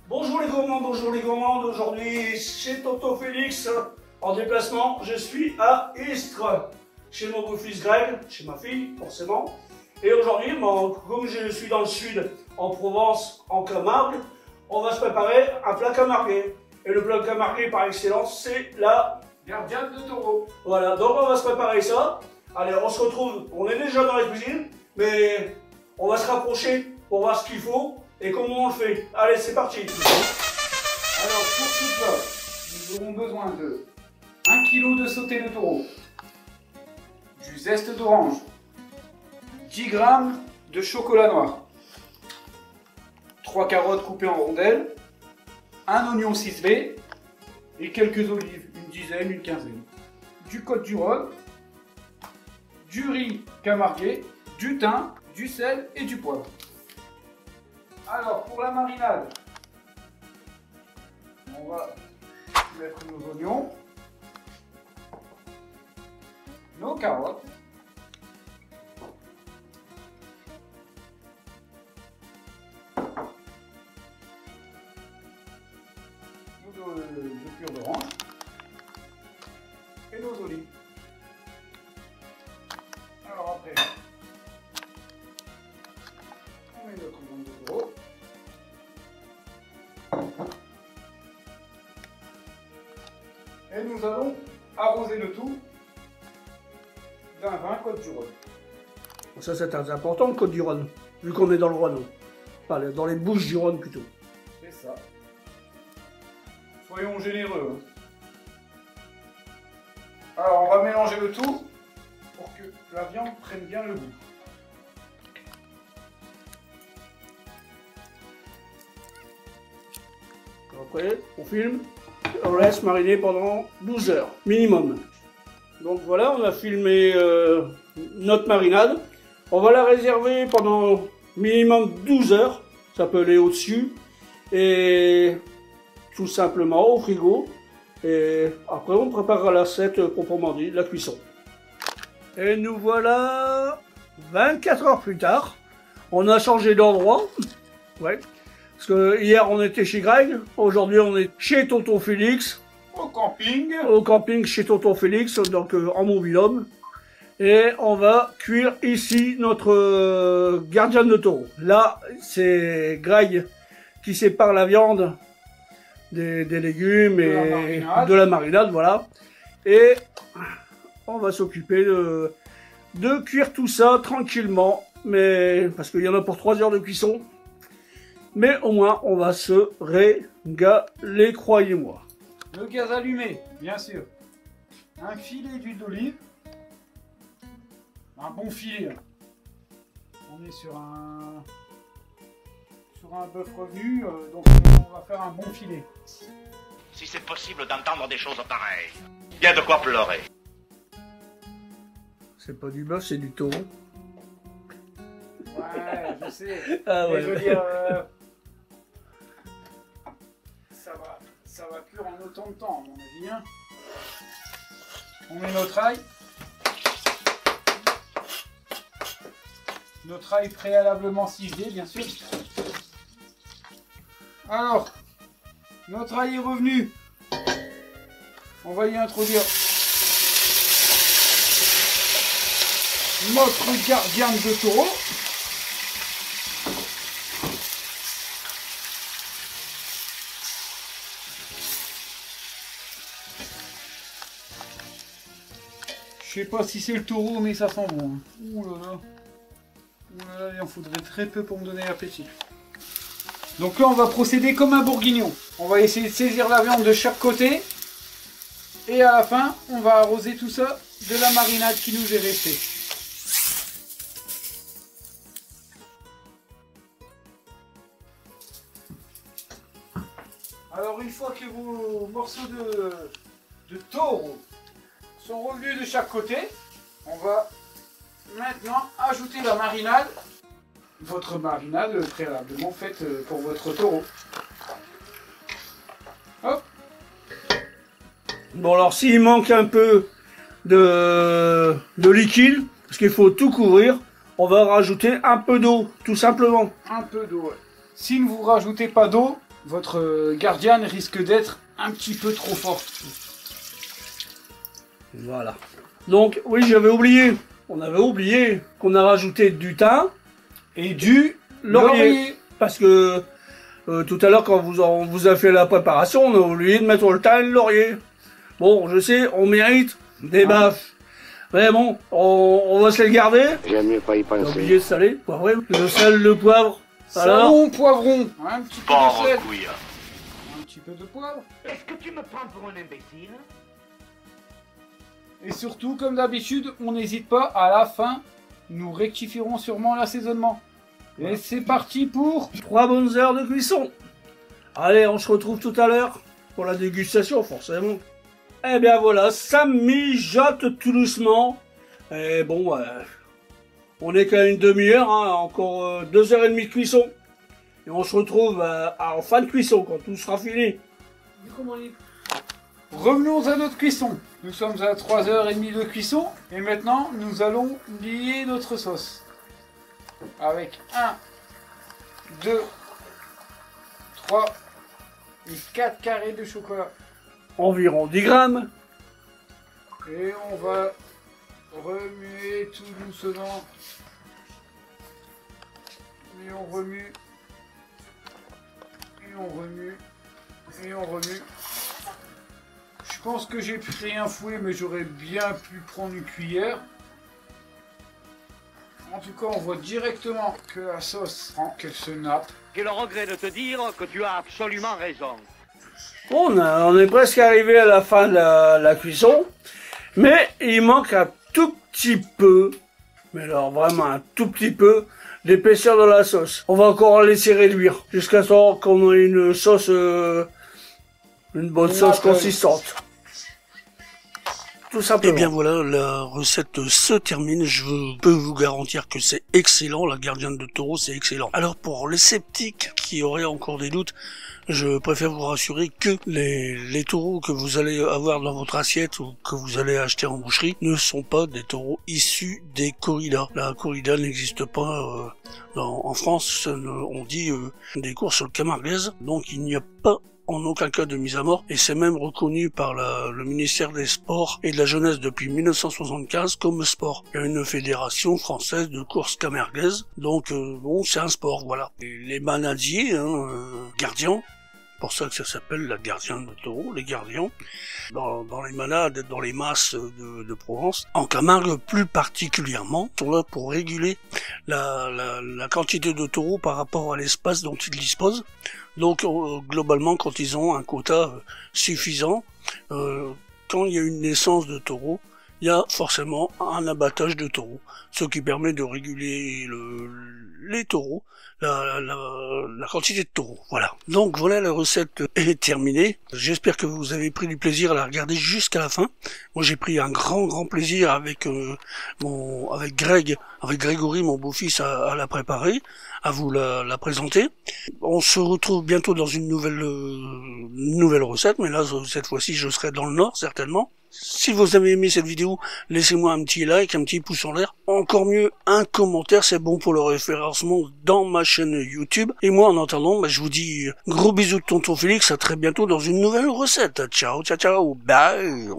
Bonjour les gourmands, aujourd'hui chez Tonton Félix en déplacement, je suis à Istres, chez mon beau-fils Greg, chez ma fille forcément. Et aujourd'hui, comme je suis dans le sud, en Provence, en Camargue, on va se préparer un plat camarguais. Et le plat camarguais par excellence, c'est la gardienne de taureau. Voilà, donc on va se préparer ça. Allez, on se retrouve, on est déjà dans la cuisine, mais on va se rapprocher pour voir ce qu'il faut et comment on le fait. Allez, c'est parti. Alors pour ce plat, nous aurons besoin de 1 kg de sauté de taureau, du zeste d'orange, 10 g de chocolat noir, 3 carottes coupées en rondelles, un oignon ciselé et quelques olives, une dizaine, une quinzaine, du Côtes-du-Rhône, du riz camarguais, du thym, du sel et du poivre. Alors pour la marinade, on va mettre nos oignons, nos carottes, nos épures d'orange et nos olives. Alors après, on met notre viande de taureau. Et nous allons arroser le tout d'un vin Côtes-du-Rhône. Ça c'est très important, le Côtes-du-Rhône, vu qu'on est dans le Rhône. Enfin, dans les Bouches du Rhône plutôt. C'est ça. Soyons généreux. Alors on va mélanger le tout pour que la viande prenne bien le goût. Après, on filme, on laisse mariner pendant 12 heures, minimum. Donc voilà, on a filmé notre marinade. On va la réserver pendant minimum 12 heures, ça peut aller au-dessus. Et tout simplement au frigo. Et après, on préparera l'assiette proprement dit, la cuisson. Et nous voilà 24 heures plus tard. On a changé d'endroit. Ouais. Parce que hier on était chez Greg, aujourd'hui on est chez Tonton Félix. Au camping. Au camping chez Tonton Félix, donc en mobil-homme. Et on va cuire ici notre gardienne de taureau. Là, c'est Greg qui sépare la viande des légumes et de la marinade, voilà. Et on va s'occuper de cuire tout ça tranquillement, mais parce qu'il y en a pour 3 heures de cuisson. Mais au moins, on va se régaler, croyez-moi. Le gaz allumé, bien sûr. Un filet d'huile d'olive. Un bon filet. On est sur un bœuf revenu, donc on va faire un bon filet. Si c'est possible d'entendre des choses pareilles, il y a de quoi pleurer. C'est pas du bœuf, c'est du taureau. Ouais, je sais. Ah ouais. Mais je veux dire, ça va cuire en autant de temps, à mon avis. Hein. On met notre ail. Notre ail préalablement ciselé, bien sûr. Alors, notre ail est revenu. On va y introduire notre gardienne de taureau. Je sais pas si c'est le taureau, mais ça sent bon. Ouh là là. Ouh là là, il en faudrait très peu pour me donner l'appétit. Donc là, on va procéder comme un bourguignon. On va essayer de saisir la viande de chaque côté. Et à la fin, on va arroser tout ça de la marinade qui nous est restée. Alors une fois que vos morceaux de taureau sont revenus de chaque côté, on va maintenant ajouter la marinade, votre marinade préalablement faite pour votre taureau. Hop. Bon alors s'il manque un peu de liquide, parce qu'il faut tout couvrir, on va rajouter un peu d'eau, tout simplement. Un peu d'eau, ouais. Si ne vous rajoutez pas d'eau, votre gardienne risque d'être un petit peu trop forte. Voilà. Donc oui, j'avais oublié, on avait oublié qu'on a rajouté du thym et du laurier. Parce que tout à l'heure quand on vous a fait la préparation, on a oublié de mettre le thym et le laurier. Bon, je sais, on mérite des baffes. Mais bon, on va se les garder. J'aime mieux pas y J'ai penser. oublié de saler, poivrer. Le sel, le poivre. Alors, Salon, poivron, un petit peu de Pauvre sel, couille. un petit peu de poivre. Est-ce que tu me prends pour un imbécile? Et surtout, comme d'habitude, on n'hésite pas, à la fin, nous rectifierons sûrement l'assaisonnement. Et c'est parti pour... 3 bonnes heures de cuisson. Allez, on se retrouve tout à l'heure pour la dégustation, forcément. Eh bien voilà, ça mijote tout doucement. Et bon, on est qu'à une demi-heure, hein, encore 2h30 de cuisson. Et on se retrouve en fin de cuisson, quand tout sera fini. Revenons à notre cuisson. Nous sommes à 3h30 de cuisson. Et maintenant, nous allons lier notre sauce. Avec 1, 2, 3 et 4 carrés de chocolat. Environ 10 grammes. Et on va remuer tout doucement. Et on remue. Et on remue. Et on remue. Je pense que j'ai pris un fouet, mais j'aurais bien pu prendre une cuillère. En tout cas, on voit directement que la sauce prend, qu'elle se nappe. J'ai le regret de te dire que tu as absolument raison. On est presque arrivé à la fin de la cuisson. Mais il manque un tout petit peu, mais alors vraiment un tout petit peu, d'épaisseur de la sauce. On va encore laisser réduire jusqu'à ce qu'on ait une sauce, une bonne sauce consistante. Tout simplement. Eh bien voilà, la recette se termine. Je peux vous garantir que c'est excellent. La gardienne de taureau, c'est excellent. Alors pour les sceptiques qui auraient encore des doutes, je préfère vous rassurer que les taureaux que vous allez avoir dans votre assiette ou que vous allez acheter en boucherie ne sont pas des taureaux issus des corridas. La corrida n'existe pas en France, on dit des courses camarguaises, donc il n'y a pas en aucun cas de mise à mort, et c'est même reconnu par le ministère des Sports et de la Jeunesse depuis 1975 comme sport. Il y a une fédération française de courses camarguaises, donc bon, c'est un sport, voilà. Et les manadiers, gardiens, pour ça que ça s'appelle la gardienne de taureau, les gardiens, dans les manades, dans les masses de Provence, en Camargue plus particulièrement, sont là pour réguler la quantité de taureaux par rapport à l'espace dont ils disposent. Donc globalement, quand ils ont un quota suffisant, quand il y a une naissance de taureaux, il y a forcément un abattage de taureaux, ce qui permet de réguler les taureaux, la quantité de taureaux. Voilà. Donc voilà, la recette est terminée. J'espère que vous avez pris du plaisir à la regarder jusqu'à la fin. Moi j'ai pris un grand plaisir avec Grégory, mon beau-fils, à la préparer, à vous la présenter. On se retrouve bientôt dans une nouvelle recette, mais là cette fois-ci je serai dans le Nord certainement. Si vous avez aimé cette vidéo, laissez-moi un petit like, un petit pouce en l'air. Encore mieux, un commentaire, c'est bon pour le référencement dans ma chaîne YouTube. Et moi, en attendant, je vous dis gros bisous de tonton Félix, à très bientôt dans une nouvelle recette. Ciao, ciao, ciao, bye.